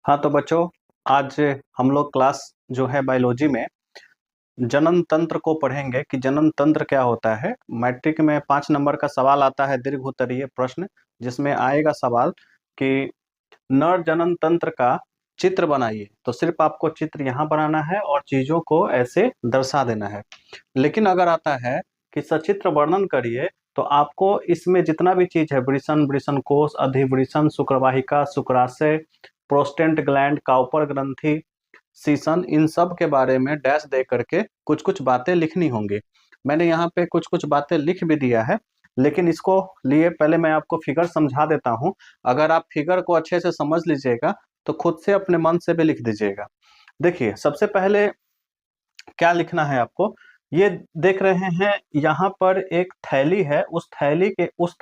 हाँ तो बच्चों, आज हम लोग क्लास जो है बायोलॉजी में जनन तंत्र को पढ़ेंगे कि जनन तंत्र क्या होता है। मैट्रिक में 5 नंबर का सवाल आता है, दीर्घ उत्तरीय प्रश्न, जिसमें आएगा सवाल कि नर जनन तंत्र का चित्र बनाइए। तो सिर्फ आपको चित्र यहाँ बनाना है और चीजों को ऐसे दर्शा देना है। लेकिन अगर आता है कि सचित्र वर्णन करिए, तो आपको इसमें जितना भी चीज है, वृषण, वृषण कोश, अधिवृषण, शुक्रवाहिका, शुक्राशय, प्रोस्टेट ग्लैंड, काउपर ग्रंथि, सीसन, इन सब के बारे में डैश दे करके कुछ कुछ बातें लिखनी होंगी। मैंने यहाँ पे कुछ कुछ बातें लिख भी दिया है, लेकिन इसको लिए पहले मैं आपको फिगर समझा देता हूँ। अगर आप फिगर को अच्छे से समझ लीजिएगा तो खुद से अपने मन से भी लिख दीजिएगा। देखिए, सबसे पहले क्या लिखना है आपको, ये देख रहे हैं यहाँ पर एक थैली है। उस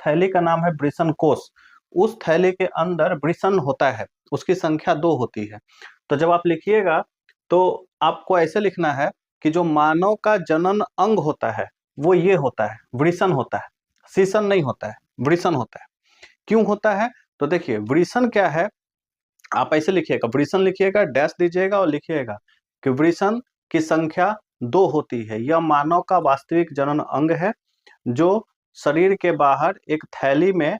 थैली का नाम है वृषण कोश। उस थैली के अंदर वृषण होता है, उसकी संख्या 2 होती है। तो जब आप लिखिएगा तो आपको ऐसे लिखना है कि जो मानव का जनन अंग होता है वो ये होता है, वृषण होता है, सीसन नहीं होता है, वृषण होता है। क्यों होता है? तो देखिए, वृषण क्या है, आप ऐसे लिखिएगा, वृषण लिखिएगा, डैश दीजिएगा और लिखिएगा कि वृषण की संख्या 2 होती है। यह मानव का वास्तविक जनन अंग है जो शरीर के बाहर एक थैली में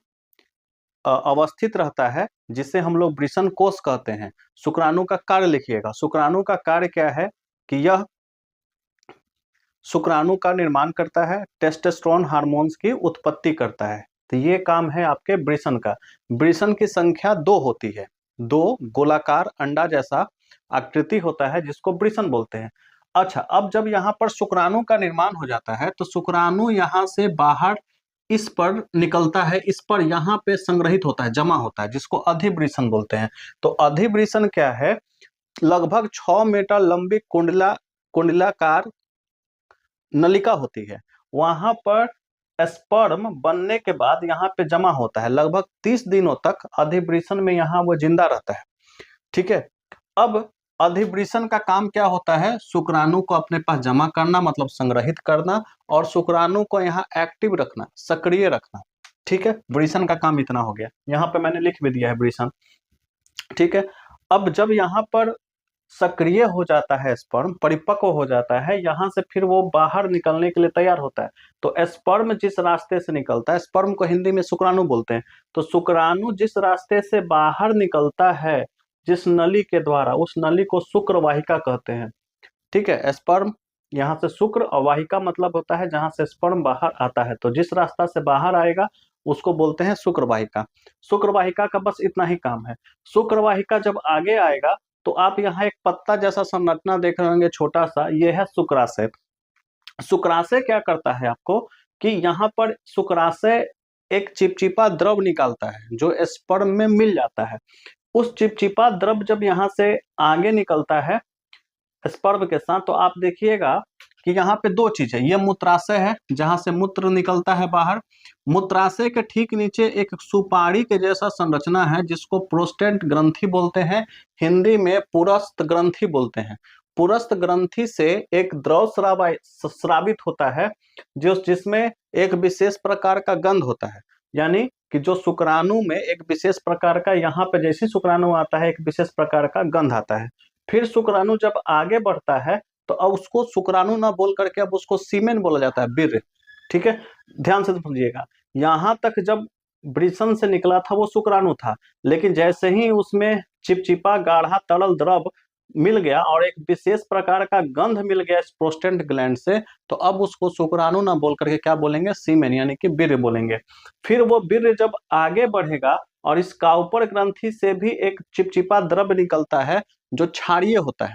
अवस्थित रहता है, जिसे हम लोग वृषण कोश कहते हैं। शुक्राणु का कार्य लिखिएगा। शुक्राणु का कार्य क्या है कि यह शुक्राणु का निर्माण करता है, टेस्टोस्टेरोन हार्मोन्स की उत्पत्ति करता है। तो ये काम है आपके वृषण का। वृषण की संख्या 2 होती है। 2 गोलाकार अंडा जैसा आकृति होता है, जिसको वृषण बोलते हैं। अच्छा, अब जब यहाँ पर शुक्राणु का निर्माण हो जाता है तो शुक्राणु यहाँ से बाहर इस पर निकलता है, इस पर यहाँ पे संग्रहित होता है, जमा होता है, जिसको अधिवृषण बोलते हैं। तो अधिवृषण क्या है? लगभग 6 मीटर लंबी कुंडलाकार नलिका होती है। वहां पर स्पर्म बनने के बाद यहाँ पे जमा होता है। लगभग 30 दिनों तक अधिवृषण में यहाँ वो जिंदा रहता है। ठीक है। अब अधिवृषण का काम क्या होता है? शुक्राणु को अपने पास जमा करना, मतलब संग्रहित करना, और शुक्राणु को यहाँ एक्टिव रखना, सक्रिय रखना। ठीक है, वृषण का काम इतना हो गया। यहाँ पे मैंने लिख भी दिया है वृषण। ठीक है। अब जब यहाँ पर सक्रिय हो जाता है, स्पर्म परिपक्व हो जाता है, यहाँ से फिर वो बाहर निकलने के लिए तैयार होता है। तो स्पर्म जिस रास्ते से निकलता है, स्पर्म को हिंदी में शुक्राणु बोलते हैं, तो शुक्राणु जिस रास्ते से बाहर निकलता है, जिस नली के द्वारा, उस नली को शुक्रवाहिका कहते हैं। ठीक है। स्पर्म यहाँ से शुक्र, और वाहिका मतलब होता है जहां से स्पर्म बाहर आता है। तो जिस रास्ता से बाहर आएगा उसको बोलते हैं शुक्रवाहिका। शुक्रवाहिका का बस इतना ही काम है। शुक्रवाहिका जब आगे आएगा तो आप यहाँ एक पत्ता जैसा संरचना देख रहे होंगे, छोटा सा, ये है शुक्राशय। शुक्राशय क्या करता है आपको कि यहाँ पर शुक्राशय एक चिपचिपा द्रव निकालता है जो स्पर्म में मिल जाता है। उस चिपचिपा द्रव जब यहाँ से आगे निकलता है स्पर्म के साथ, तो आप देखिएगा कि यहाँ पे 2 चीज है। ये मूत्राशय है जहां से मूत्र निकलता है बाहर। मूत्राशय के ठीक नीचे एक सुपारी के जैसा संरचना है जिसको प्रोस्टेट ग्रंथि बोलते हैं, हिंदी में पुरस्थ ग्रंथि बोलते हैं। पुरस्थ ग्रंथि से एक द्रव स्रावित होता है जिसमें एक विशेष प्रकार का गंध होता है। यानी कि जो शुक्राणु में एक विशेष प्रकार का, यहाँ पे जैसे शुक्राणु आता है एक विशेष प्रकार का गंध आता है। फिर शुक्राणु जब आगे बढ़ता है तो अब उसको शुक्राणु ना बोल करके अब उसको सीमेन बोला जाता है, वीर्य। ठीक है, ध्यान से समझिएगा। यहां तक जब वृषण से निकला था वो शुक्राणु था, लेकिन जैसे ही उसमें चिपचिपा गाढ़ा तरल द्रव मिल गया और एक विशेष प्रकार का गंध मिल गया इस प्रोस्टेट ग्लैंड से, तो अब उसको शुक्राणु ना बोल करके क्या बोलेंगे? सीमेन, यानी कि वीर्य बोलेंगे। फिर वो वीर्य जब आगे बढ़ेगा और इस काउपर ग्रंथि से भी एक चिपचिपा द्रव निकलता है जो क्षारीय होता है।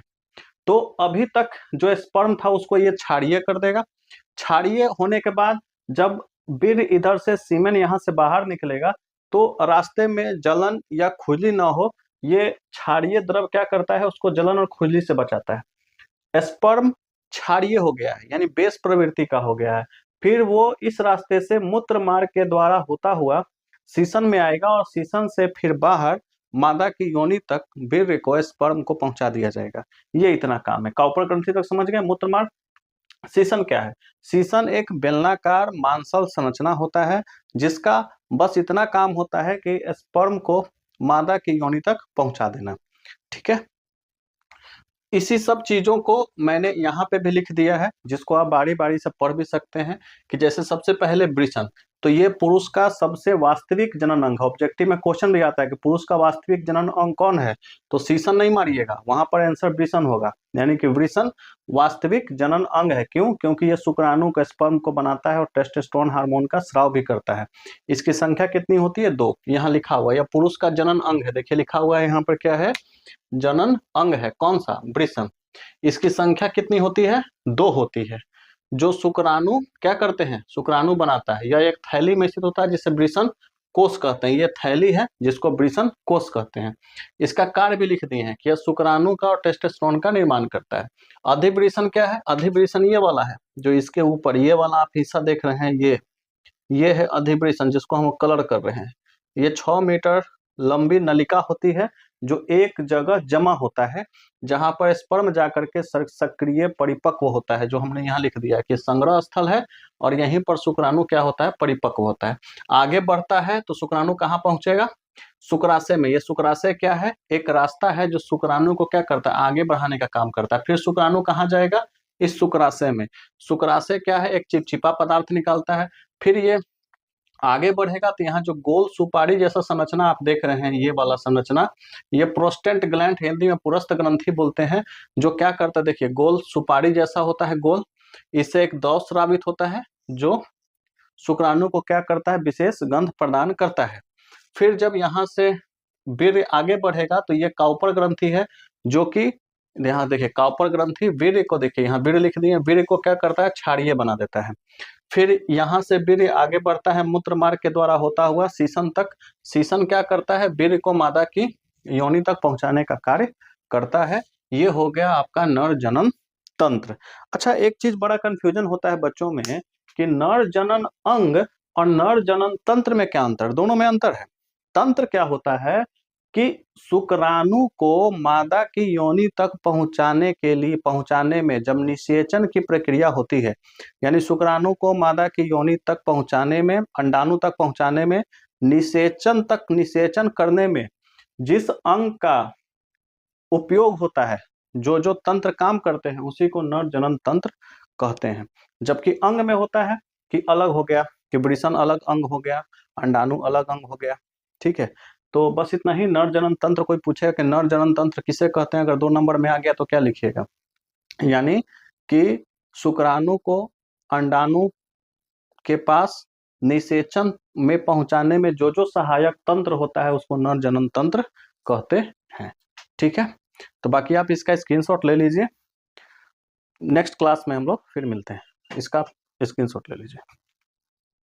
तो अभी तक जो स्पर्म था उसको ये क्षारीय कर देगा। क्षारीय होने के बाद जब वीर्य इधर से सीमेन यहाँ से बाहर निकलेगा तो रास्ते में जलन या खुजली ना हो, ये क्षारीय द्रव क्या करता है? उसको जलन और खुजली से बचाता है। स्पर्म क्षारीय हो गया है, यानी बेस प्रवृत्ति का हो गया है। फिर वो इस रास्ते से मूत्र मार्ग के द्वारा होता हुआ सीसन में आएगा और सीसन से फिर बाहर मादा की योनि तक वीर्य को, स्पर्म को पहुंचा दिया जाएगा। ये इतना काम है। काउपर ग्रंथि तक समझ गए? मूत्र मार्ग। सीसन क्या है? सीसन एक बेलनाकार मांसल संरचना होता है जिसका बस इतना काम होता है कि स्पर्म को मादा की योनि तक पहुंचा देना। ठीक है। इसी सब चीजों को मैंने यहाँ पे भी लिख दिया है, जिसको आप बारी बारी से पढ़ भी सकते हैं। कि जैसे सबसे पहले वृषण, तो ये पुरुष का सबसे वास्तविक जनन अंग है। ऑब्जेक्टिव में क्वेश्चन भी आता है कि पुरुष का वास्तविक जनन अंग कौन है, तो शीशन नहीं मारिएगा, वहां पर आंसर वृषण होगा। यानी कि वृषण वास्तविक जनन अंग है। क्यों? क्योंकि ये शुक्राणु का स्पर्म को बनाता है और टेस्टोस्टेरोन हार्मोन का स्राव भी करता है। इसकी संख्या कितनी होती है? 2। यहाँ लिखा हुआ है, यह पुरुष का जनन अंग है। देखिए लिखा हुआ है यहाँ पर, क्या है? जनन अंग है। कौन सा? वृषण। इसकी संख्या कितनी होती है? 2 होती है। जो शुक्राणु क्या करते हैं? शुक्राणु बनाता है। यह एक थैली में स्थित होता है जिसे वृषण कोष कहते हैं। ये थैली है जिसको वृषण कोष कहते हैं। इसका कार्य भी लिख दिए हैं कि यह शुक्राणु का और टेस्टोस्टेरोन का निर्माण करता है। अधिवृषण क्या है? अधिवृषण ये वाला है जो इसके ऊपर, ये वाला आप हिस्सा देख रहे हैं, ये है अधिवृषण, जिसको हम कलर कर रहे हैं। ये 6 मीटर लंबी नलिका होती है जो एक जगह जमा होता है, जहां पर स्पर्म जाकर के सक्रिय परिपक्व होता है। जो हमने यहाँ लिख दिया है कि संग्रह स्थल है और यहीं पर शुक्राणु क्या होता है? परिपक्व होता है। आगे बढ़ता है तो शुक्राणु कहाँ पहुंचेगा? शुक्राशय में। ये शुक्राशय क्या है? एक रास्ता है जो शुक्राणु को क्या करता है? आगे बढ़ाने का काम करता है। फिर शुक्राणु कहाँ जाएगा? इस शुक्राशय में। शुक्राशय क्या है? एक चिपचिपा पदार्थ निकालता है। फिर ये आगे बढ़ेगा तो यहाँ जो गोल सुपारी जैसा संरचना आप देख रहे हैं, ये वाला संरचना, ये प्रोस्टेट ग्लैंड, हिंदी में पुरस्थ ग्रंथि बोलते हैं। जो क्या करता है? देखिए गोल सुपारी जैसा होता है, गोल। इससे एक द्रव स्रावित होता है जो शुक्राणु को क्या करता है? विशेष गंध प्रदान करता है। फिर जब यहाँ से वीर्य आगे बढ़ेगा तो ये काउपर ग्रंथि है, जो कि यहाँ देखिए काउपर ग्रंथि वीर्य को, देखिए यहाँ वीर्य लिख दिए, वीर्य को क्या करता है? क्षारीय बना देता है। फिर यहाँ से वीर्य आगे बढ़ता है मूत्र मार्ग के द्वारा होता हुआ शीशन तक। शीशन क्या करता है? वीर्य को मादा की योनि तक पहुंचाने का कार्य करता है। ये हो गया आपका नर जनन तंत्र। अच्छा, एक चीज बड़ा कंफ्यूजन होता है बच्चों में कि नर जनन अंग और नर जनन तंत्र में क्या अंतर? दोनों में अंतर है। तंत्र क्या होता है कि शुक्राणु को मादा की योनि तक पहुंचाने में जब निषेचन की प्रक्रिया होती है, यानी शुक्राणु को मादा की योनि तक पहुंचाने में, अंडाणु तक पहुंचाने में, निषेचन करने में जिस अंग का उपयोग होता है, जो जो तंत्र काम करते हैं, उसी को नर जनन तंत्र कहते हैं। जबकि अंग में होता है कि अलग हो गया, कि वृषण अलग अंग हो गया, अंडाणु अलग अंग हो गया। ठीक है, तो बस इतना ही। नर जनन तंत्र, कोई पूछेगा कि नर जनन तंत्र किसे कहते हैं, अगर 2 नंबर में आ गया तो क्या लिखिएगा? यानी कि शुक्राणु को अंडाणु के पास निषेचन में पहुंचाने में जो जो सहायक तंत्र होता है, उसको नर जनन तंत्र कहते हैं। ठीक है, तो बाकी आप इसका स्क्रीनशॉट ले लीजिए। नेक्स्ट क्लास में हम लोग फिर मिलते हैं। इसका स्क्रीनशॉट ले लीजिए।